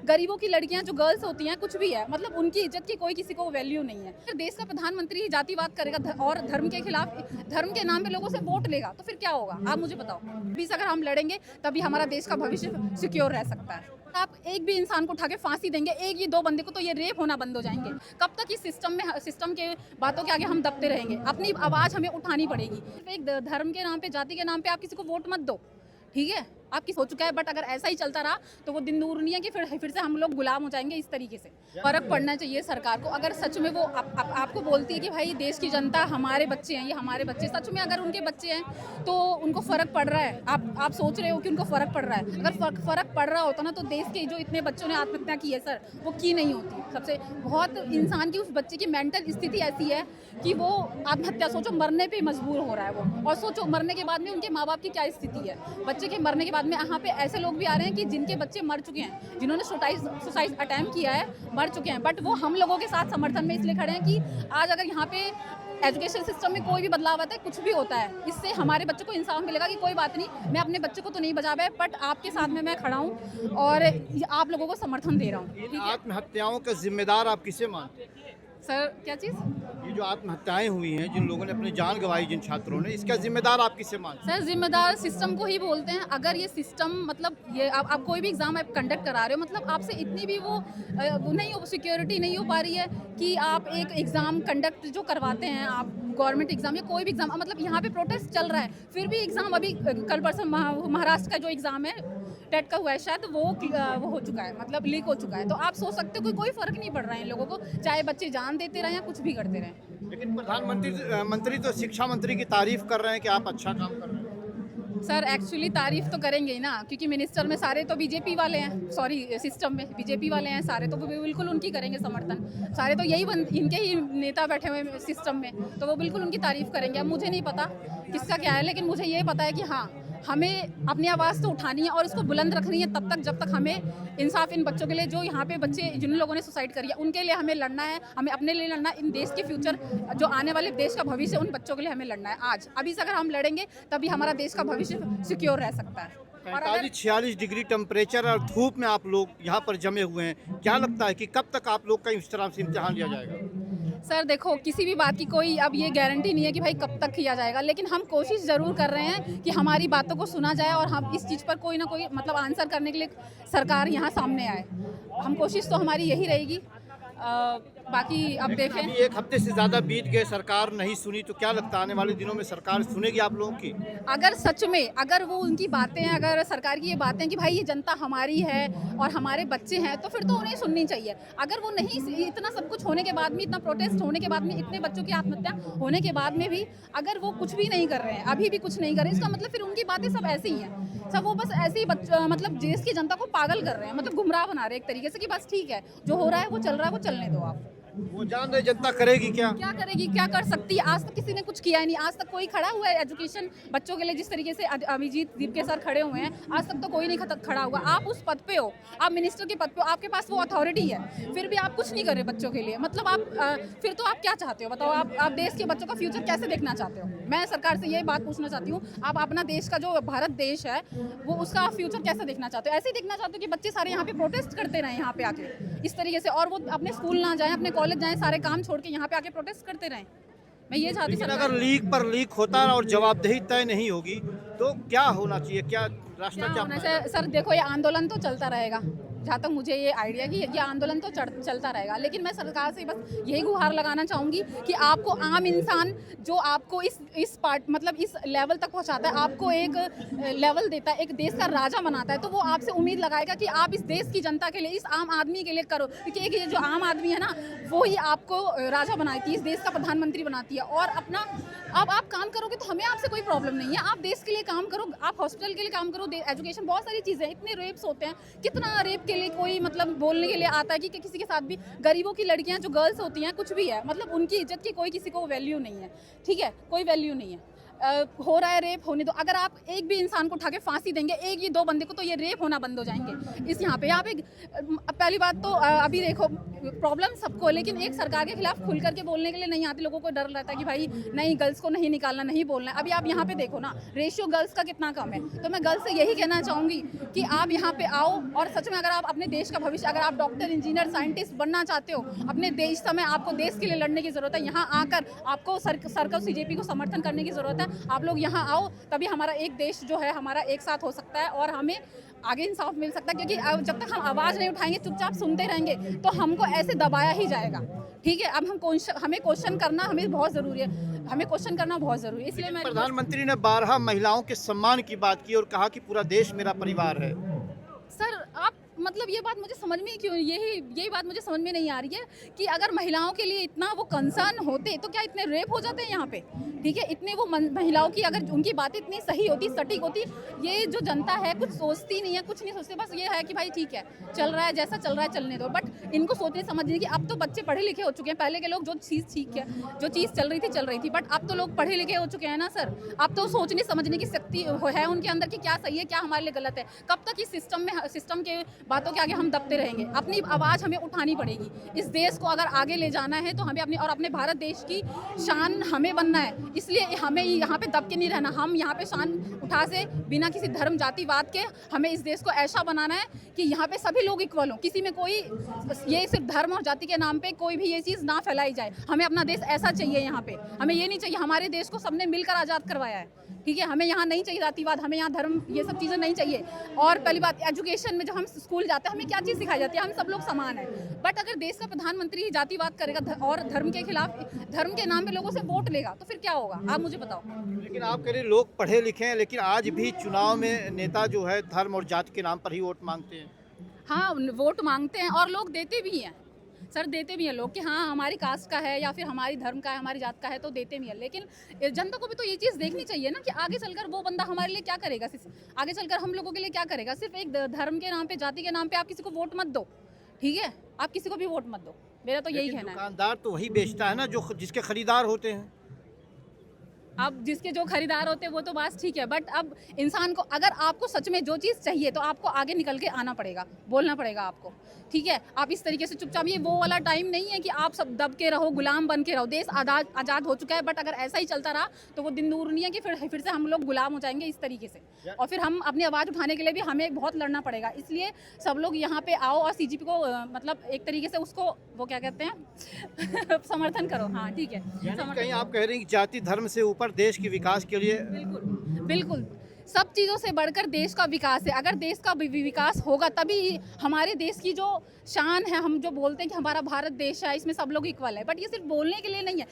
गरीबों की लड़कियां जो गर्ल्स होती हैं कुछ भी है, मतलब उनकी इज्जत की कोई किसी को वैल्यू नहीं है। फिर देश का प्रधानमंत्री ही जातिवाद करेगा और धर्म के खिलाफ, धर्म के नाम पे लोगों से वोट लेगा, तो फिर क्या होगा आप मुझे बताओ। अभी से अगर हम लड़ेंगे तभी हमारा देश का भविष्य सिक्योर रह सकता है। आप एक भी इंसान को उठा के फांसी देंगे, एक ही दो बंदे को, तो ये रेप होना बंद हो जाएंगे। कब तक इस सिस्टम के बातों के आगे हम दबते रहेंगे? अपनी आवाज़ हमें उठानी पड़ेगी। सिर्फ एक धर्म के नाम पे, जाति के नाम पे आप किसी को वोट मत दो, ठीक है? आप किस हो चुका है, बट अगर ऐसा ही चलता रहा तो वो दिन दूर नहीं है कि फिर से हम लोग गुलाम हो जाएंगे इस तरीके से। फर्क पड़ना चाहिए सरकार को। अगर सच में वो आपको बोलती है कि भाई देश की जनता हमारे बच्चे हैं, ये हमारे बच्चे, सच में अगर उनके बच्चे हैं तो उनको फ़र्क पड़ रहा है। आप सोच रहे हो कि उनको फ़र्क पड़ रहा है। अगर फ़र्क पड़ रहा होता ना तो देश के जो इतने बच्चों ने आत्महत्या की है सर, वो की नहीं होती। सबसे बहुत इंसान की, उस बच्चे की मेंटल स्थिति ऐसी है कि वो आत्महत्या, सोचो मरने पे मजबूर हो रहा है वो, और सोचो मरने के बाद में उनके माँ बाप की क्या स्थिति है। बच्चे के मरने के बाद में यहाँ पे ऐसे लोग भी आ रहे हैं कि जिनके बच्चे मर चुके हैं, जिन्होंने सुसाइड अटेम्प्ट किया है, मर चुके हैं, बट वो हम लोगों के साथ समर्थन में इसलिए खड़े हैं कि आज अगर यहाँ पे एजुकेशन सिस्टम में कोई भी बदलाव आता है, कुछ भी होता है, इससे हमारे बच्चों को इंसाफ मिलेगा कि कोई बात नहीं, मैं अपने बच्चे को तो नहीं बचा पाया, बट आपके साथ में मैं खड़ा हूँ और आप लोगों को समर्थन दे रहा हूँ। ठीक है आत्महत्याओं का जिम्मेदार आप किसे मानते हैं? सर, क्या चीज़? ये जो आत्महत्याएं हुई हैं, जिन लोगों ने अपनी जान गंवाई, जिन छात्रों ने, इसका जिम्मेदार आप किसे मानते हैं? सर, जिम्मेदार सिस्टम को ही बोलते हैं। अगर ये सिस्टम, मतलब ये आप कोई भी एग्ज़ाम आप कंडक्ट करा रहे हो, मतलब आपसे इतनी भी वो नहीं हो, सिक्योरिटी नहीं हो पा रही है कि आप एक एग्ज़ाम कंडक्ट जो करवाते हैं, आप गवर्नमेंट एग्ज़ाम या कोई भी एग्ज़ाम, मतलब यहाँ पे प्रोटेस्ट चल रहा है, फिर भी एग्ज़ाम अभी कल परसों महाराष्ट्र का जो एग्ज़ाम है टेट का हुआ है शायद, वो हो चुका है, मतलब लीक हो चुका है। तो आप सोच सकते हो कि कोई फ़र्क नहीं पड़ रहा है इन लोगों को, चाहे बच्चे जान देते रहें या कुछ भी करते रहें। लेकिन प्रधानमंत्री तो शिक्षा मंत्री की तारीफ कर रहे हैं कि आप अच्छा काम कर रहे हैं। सर, एक्चुअली तारीफ तो करेंगे ही ना, क्योंकि मिनिस्टर में सारे तो बीजेपी वाले हैं, सॉरी सिस्टम में बीजेपी वाले हैं सारे, तो वो बिल्कुल उनकी करेंगे समर्थन। सारे तो यही इनके ही नेता बैठे हुए हैं सिस्टम में, तो वो बिल्कुल उनकी तारीफ करेंगे। अब मुझे नहीं पता किसका क्या है, लेकिन मुझे ये पता है कि हाँ, हमें अपनी आवाज़ तो उठानी है और उसको बुलंद रखनी है तब तक जब तक हमें इंसाफ इन बच्चों के लिए, जो यहाँ पे बच्चे जिन लोगों ने सुसाइड करी है, उनके लिए हमें लड़ना है। हमें अपने लिए लड़ना है, इन देश के फ्यूचर, जो आने वाले देश का भविष्य, उन बच्चों के लिए हमें लड़ना है आज। अभी से अगर हम लड़ेंगे तभी हमारा देश का भविष्य सिक्योर रह सकता है। और अगर 45-46 डिग्री टेम्परेचर और धूप में आप लोग यहाँ पर जमे हुए हैं, क्या लगता है कि कब तक आप लोग का इस तरह से इम्तिहान लिया जाएगा? सर देखो, किसी भी बात की कोई अब ये गारंटी नहीं है कि भाई कब तक किया जाएगा, लेकिन हम कोशिश ज़रूर कर रहे हैं कि हमारी बातों को सुना जाए और हम इस चीज़ पर कोई ना कोई मतलब आंसर करने के लिए सरकार यहाँ सामने आए। हम कोशिश तो हमारी यही रहेगी। बाकी अब देखें। अभी एक हफ्ते से ज़्यादा बीत गए, सरकार नहीं सुनी, तो क्या लगता है आने वाले दिनों में सरकार सुनेगी आप लोगों की? अगर सच में, अगर वो उनकी बातें हैं, अगर सरकार की ये बातें कि भाई ये जनता हमारी है और हमारे बच्चे हैं, तो फिर तो उन्हें सुननी चाहिए। अगर वो नहीं, इतना सब कुछ होने के बाद में, इतना प्रोटेस्ट होने के बाद में, इतने बच्चों की आत्महत्या होने के बाद में भी अगर वो कुछ भी नहीं कर रहे हैं, अभी भी कुछ नहीं कर रहे हैं, इसका मतलब फिर उनकी बातें सब ऐसी ही हैं। सब वो बस ऐसे ही मतलब देश की जनता को पागल कर रहे हैं, मतलब गुमराह बना रहे हैं एक तरीके से कि बस ठीक है, जो हो रहा है वो चल रहा है, वो चलने दो आप। वो जान रहे जनता करेगी क्या? क्या करेगी, क्या कर सकती है? आज तक किसी ने कुछ किया ही नहीं। आज तक कोई खड़ा हुआ है एजुकेशन बच्चों के लिए जिस तरीके से अभिजीत दीपके सर खड़े हुए हैं, आज तक तो कोई नहीं खड़ा हुआ। आप उस पद पे हो, आप मिनिस्टर के पद पे हो, आपके पास वो अथॉरिटी है, फिर भी आप कुछ नहीं कर रहे बच्चों के लिए। मतलब आप फिर तो आप क्या चाहते हो बताओ? आप देश के बच्चों का फ्यूचर कैसे देखना चाहते हो? मैं सरकार से ये बात पूछना चाहती हूँ, आप अपना देश का जो भारत देश है, वो उसका फ्यूचर कैसे देखना चाहते हो? ऐसे ही देखना चाहते हो कि बच्चे सारे यहाँ पे प्रोटेस्ट करते रहें यहाँ पे आके इस तरीके से, और वो अपने स्कूल ना जाएं, अपने कॉलेज जाएं, सारे काम छोड़ के यहाँ पे आके प्रोटेस्ट करते रहें? मैं ये चाहती हूँ। अगर लीक पर लीक होता और जवाबदेही तय नहीं होगी तो क्या होना चाहिए? क्या रास्ता क्या होना चाहिए? सर देखो, ये आंदोलन तो चलता रहेगा, जहाँ तक मुझे ये आइडिया कि ये आंदोलन तो चलता रहेगा, लेकिन मैं सरकार से बस यही गुहार लगाना चाहूँगी कि आपको आम इंसान जो आपको इस पार्ट मतलब इस लेवल तक पहुँचाता है, आपको एक लेवल देता है, एक देश का राजा बनाता है, तो वो आपसे उम्मीद लगाएगा कि आप इस देश की जनता के लिए, इस आम आदमी के लिए करो, क्योंकि एक ये जो आम आदमी है ना, वो ही आपको राजा बनाती है, इस देश का प्रधानमंत्री बनाती है। और अपना अब आप काम करोगे तो हमें आपसे कोई प्रॉब्लम नहीं है। आप देश के लिए काम करो, आप हॉस्पिटल के लिए काम करो, एजुकेशन, बहुत सारी चीज़ें, इतने रेप्स होते हैं, कितना रेप के लिए कोई मतलब बोलने के लिए आता है कि किसी के साथ भी, गरीबों की लड़कियां जो गर्ल्स होती हैं कुछ भी है, मतलब उनकी इज्जत की कोई किसी को वैल्यू नहीं है, ठीक है, कोई वैल्यू नहीं है। हो रहा है रेप, होने दो। अगर आप एक भी इंसान को उठा के फांसी देंगे, एक या दो बंदे को, तो ये रेप होना बंद हो जाएंगे। इस यहाँ पे पहली बात तो अभी देखो प्रॉब्लम सबको है, लेकिन एक सरकार के खिलाफ खुल करके बोलने के लिए नहीं आते। लोगों को डर रहता है कि भाई नहीं, गर्ल्स को नहीं निकालना, नहीं बोलना है। अभी आप यहाँ पे देखो ना, रेशियो गर्ल्स का कितना कम है। तो मैं गर्ल्स से यही कहना चाहूँगी कि आप यहाँ पे आओ, और सच में अगर आप अपने देश का भविष्य, अगर आप डॉक्टर, इंजीनियर, साइंटिस्ट बनना चाहते हो अपने देश समय, आपको देश के लिए लड़ने की ज़रूरत है। यहाँ आकर आपको सरकार CJP को समर्थन करने की ज़रूरत है। आप लोग यहाँ आओ, तभी हमारा एक देश जो है हमारा एक साथ हो सकता है और हमें आगे इंसाफ मिल सकता है। क्योंकि जब तक हम आवाज़ नहीं उठाएंगे, चुपचाप सुनते रहेंगे, तो हमको ऐसे दबाया ही जाएगा। ठीक है, अब हमें क्वेश्चन करना हमें बहुत ज़रूरी है, हमें क्वेश्चन करना बहुत ज़रूरी है। इसलिए मैं प्रधानमंत्री ने 12 महिलाओं के सम्मान की बात की और कहा कि पूरा देश मेरा परिवार है। सर आप मतलब ये बात मुझे समझ में क्यों, यही बात मुझे समझ में नहीं आ रही है कि अगर महिलाओं के लिए इतना वो कंसर्न होते तो क्या इतने रेप हो जाते हैं यहाँ पे? ठीक है, इतने वो महिलाओं की अगर उनकी बातें इतनी सही होती, सटीक होती, ये जो जनता है कुछ सोचती नहीं है, कुछ नहीं सोचती। बस ये है कि भाई ठीक है, चल रहा है, जैसा चल रहा है चलने दो। बट इनको सोचने समझने की, अब तो बच्चे पढ़े लिखे हो चुके हैं। पहले के लोग जो चीज़ चल रही थी, बट अब तो लोग पढ़े लिखे हो चुके हैं ना सर। अब तो सोचने समझने की शक्ति है उनके अंदर कि क्या सही है, क्या हमारे लिए गलत है। कब तक इस सिस्टम के बातों के आगे हम दबते रहेंगे? अपनी आवाज़ हमें उठानी पड़ेगी। इस देश को अगर आगे ले जाना है तो हमें अपने भारत देश की शान हमें बनना है। इसलिए हमें यहाँ पे दब के नहीं रहना। हम यहाँ पे शान उठा से बिना किसी धर्म जातिवाद के हमें इस देश को ऐसा बनाना है कि यहाँ पे सभी लोग इक्वल हों। किसी में कोई ये सिर्फ धर्म और जाति के नाम पे कोई भी ये चीज़ ना फैलाई जाए। हमें अपना देश ऐसा चाहिए। यहाँ पे हमें ये नहीं चाहिए, हमारे देश को सबने मिलकर आज़ाद करवाया है। ठीक है, हमें यहाँ नहीं चाहिए जातिवाद, हमें यहाँ धर्म, ये सब चीज़ें नहीं चाहिए। और पहली बात, एजुकेशन में जब हम स्कूल जाते हैं हमें क्या चीज़ सिखाई जाती है? हम सब लोग समान हैं। बट अगर देश का प्रधानमंत्री ही जातिवाद करेगा और धर्म के खिलाफ, धर्म के नाम पे लोगों से वोट लेगा, तो फिर क्या होगा? आप मुझे बताओ। लेकिन आप कह रहे लोग पढ़े लिखे हैं, लेकिन आज भी चुनाव में नेता जो है धर्म और जाति के नाम पर ही वोट मांगते हैं। हाँ, वोट मांगते हैं और लोग देते भी हैं सर, देते भी हैं लोग कि हाँ हमारी कास्ट का है या फिर हमारी धर्म का है, हमारी जात का है, तो देते भी हैं। लेकिन जनता को भी तो ये चीज़ देखनी चाहिए ना कि आगे चलकर वो बंदा हमारे लिए क्या करेगा, आगे चलकर हम लोगों के लिए क्या करेगा। सिर्फ एक धर्म के नाम पे, जाति के नाम पे आप किसी को वोट मत दो। ठीक है, आप किसी को भी वोट मत दो, मेरा तो यही कहना है। दुकानदार तो वही बेचता है ना जो जिसके खरीदार होते हैं। अब जिसके जो खरीदार होते हैं वो तो बात ठीक है, बट अब इंसान को, अगर आपको सच में जो चीज़ चाहिए तो आपको आगे निकल के आना पड़ेगा, बोलना पड़ेगा आपको। ठीक है, आप इस तरीके से चुपचाप, ये वो वाला टाइम नहीं है कि आप सब दब के रहो, गुलाम बन के रहो। देश आज़ाद हो चुका है, बट अगर ऐसा ही चलता रहा तो वो दिन दूर नहीं है कि फिर से हम लोग गुलाम हो जाएंगे इस तरीके से। और फिर हम अपनी आवाज़ उठाने के लिए भी हमें बहुत लड़ना पड़ेगा। इसलिए सब लोग यहाँ पे आओ और CJP को मतलब एक तरीके से उसको, वो क्या कहते हैं समर्थन करो। हाँ ठीक है, कहीं आप कह रहे हैं कि जाति धर्म से ऊपर देश के विकास के लिए, बिल्कुल बिल्कुल, सब चीज़ों से बढ़कर देश का विकास है। अगर देश का विकास होगा तभी हमारे देश की जो शान है, हम जो बोलते हैं कि हमारा भारत देश है, इसमें सब लोग इक्वल है, बट ये सिर्फ बोलने के लिए नहीं है।